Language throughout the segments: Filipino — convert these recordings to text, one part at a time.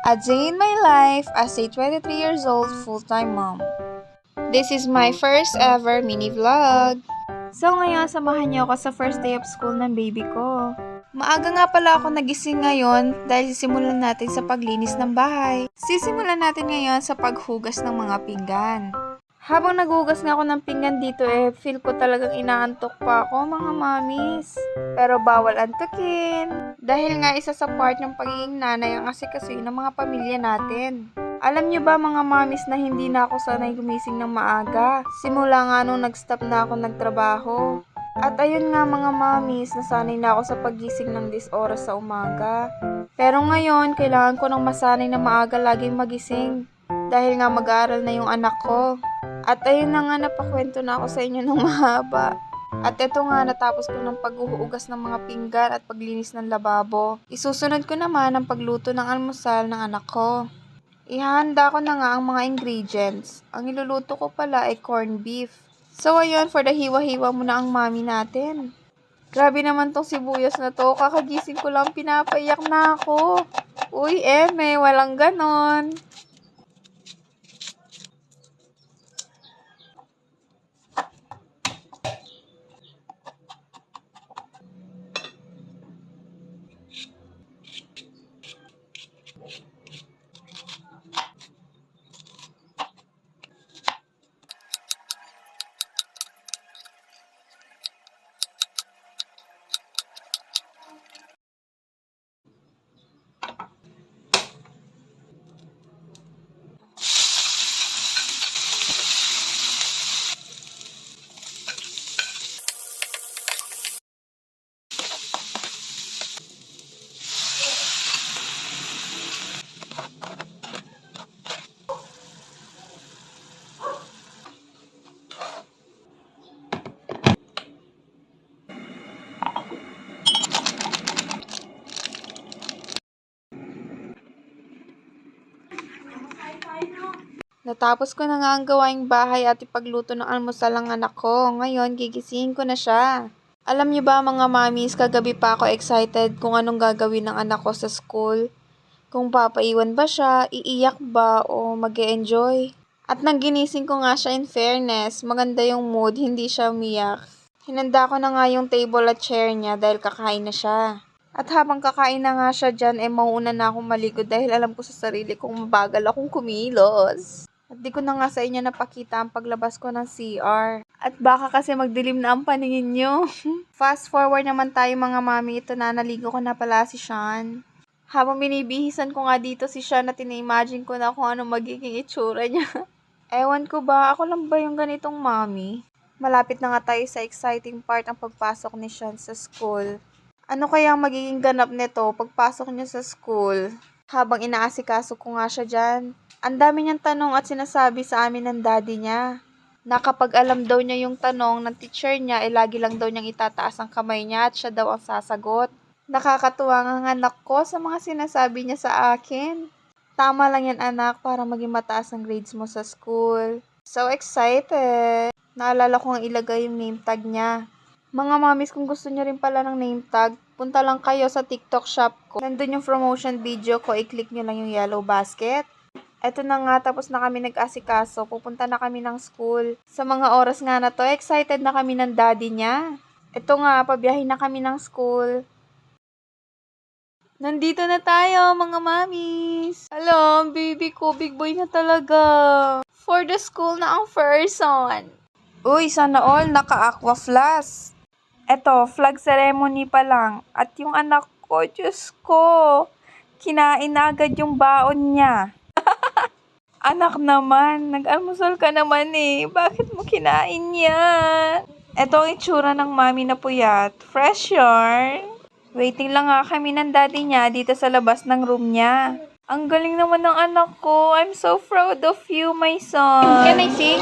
A day in my life as a 23 years old full-time mom. This is my first ever mini vlog. So ngayon, samahan niyo ako sa first day of school ng baby ko. Maaga nga pala ako nagising ngayon dahil sisimulan natin sa paglinis ng bahay. Sisimulan natin ngayon sa paghugas ng mga pinggan. Habang naghugas nga ako ng pinggan dito feel ko talagang inaantok pa ako mga mamis. Pero bawal antukin. Dahil nga isa sa part ng pagiging nanay ang asikasuhin ng mga pamilya natin. Alam niyo ba mga mamis na hindi na ako sanay gumising ng maaga. Simula nga nung nag-stop na ako nagtrabaho. At ayun nga mga mamis, nasanay na ako sa paggising ng 10 oras sa umaga. Pero ngayon, kailangan ko ng masanay na maaga laging magising. Dahil nga mag-aaral na yung anak ko. At ayun na nga, napakwento na ako sa inyo ng mahaba. At eto nga, natapos ko ng paghuhugas ng mga pinggan at paglinis ng lababo. Isusunod ko naman ang pagluto ng almusal ng anak ko. Ihahanda ko na nga ang mga ingredients. Ang iluluto ko pala ay corned beef. So ayun, for the hiwa-hiwa muna ang mami natin. Grabe naman tong sibuyas na to. Kakagising ko lang, pinapaiyak na ako. Uy, walang ganon. Natapos ko na nga ang gawaing bahay at ipagluto ng almusal ng anak ko. Ngayon, gigisingin ko na siya. Alam niyo ba mga mamis, kagabi pa ako excited kung anong gagawin ng anak ko sa school. Kung papaiwan ba siya, iiyak ba o mag-e-enjoy. At nang ginising ko nga siya in fairness, maganda yung mood, hindi siya umiyak. Hinanda ko na nga yung table at chair niya dahil kakain na siya. At habang kakain na nga siya dyan, mauuna na akong maligo dahil alam ko sa sarili kong mabagal akong kumilos. At di ko na nga sa inyo napakita ang paglabas ko ng CR. At baka kasi magdilim na ang paningin nyo. Fast forward naman tayo mga mami, ito na, naligo ko na pala si Sean. Habang binibihisan ko nga dito si Sean at ina-imagine ko na kung ano magiging itsura niya. Ewan ko ba, ako lang ba yung ganitong mami? Malapit na nga tayo sa exciting part ang pagpasok ni Sean sa school. Ano kaya ang magiging ganap nito pagpasok niya sa school? Habang inaasikaso ko nga siya dyan, ang dami niyang tanong at sinasabi sa amin ng daddy niya. Na kapag alam daw niya yung tanong ng teacher niya, lagi lang daw niyang itataas ang kamay niya at siya daw ang sasagot. Nakakatuwa ang anak ko sa mga sinasabi niya sa akin. Tama lang yan anak para maging mataas ang grades mo sa school. So excited! Naalala ko ang ilagay yung name tag niya. Mga mamis, kung gusto niyo rin pala ng name tag, punta lang kayo sa TikTok shop ko. Nandun yung promotion video ko, i-click nyo lang yung yellow basket. Eto na nga, tapos na kami nag-asikaso, pupunta na kami ng school. Sa mga oras nga na to, excited na kami ng daddy niya. Eto nga, pabiyahin na kami ng school. Nandito na tayo, mga mamis. Alam, baby ko, big boy na talaga. For the school na ang first son. Uy, sana all naka-aqua flask. Eto, flag ceremony pa lang. At yung anak ko, Diyos ko, kinain na agad yung baon niya. Anak naman, nag-almusal ka naman Bakit mo kinain yan? Eto ang itsura ng mami na puyat. Fresh yarn. Waiting lang nga kami ng daddy niya dito sa labas ng room niya. Ang galing naman ng anak ko. I'm so proud of you, my son. Can I see?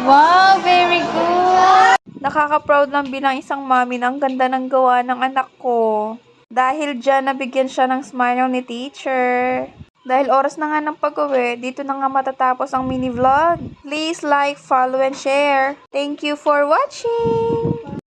Wow, very good. Nakaka-proud lang bilang isang mami na ang ganda ng gawa ng anak ko. Dahil dyan, nabigyan siya ng smile ni teacher. Dahil oras na nga ng pag-uwi, dito na nga matatapos ang mini vlog. Please like, follow, and share. Thank you for watching!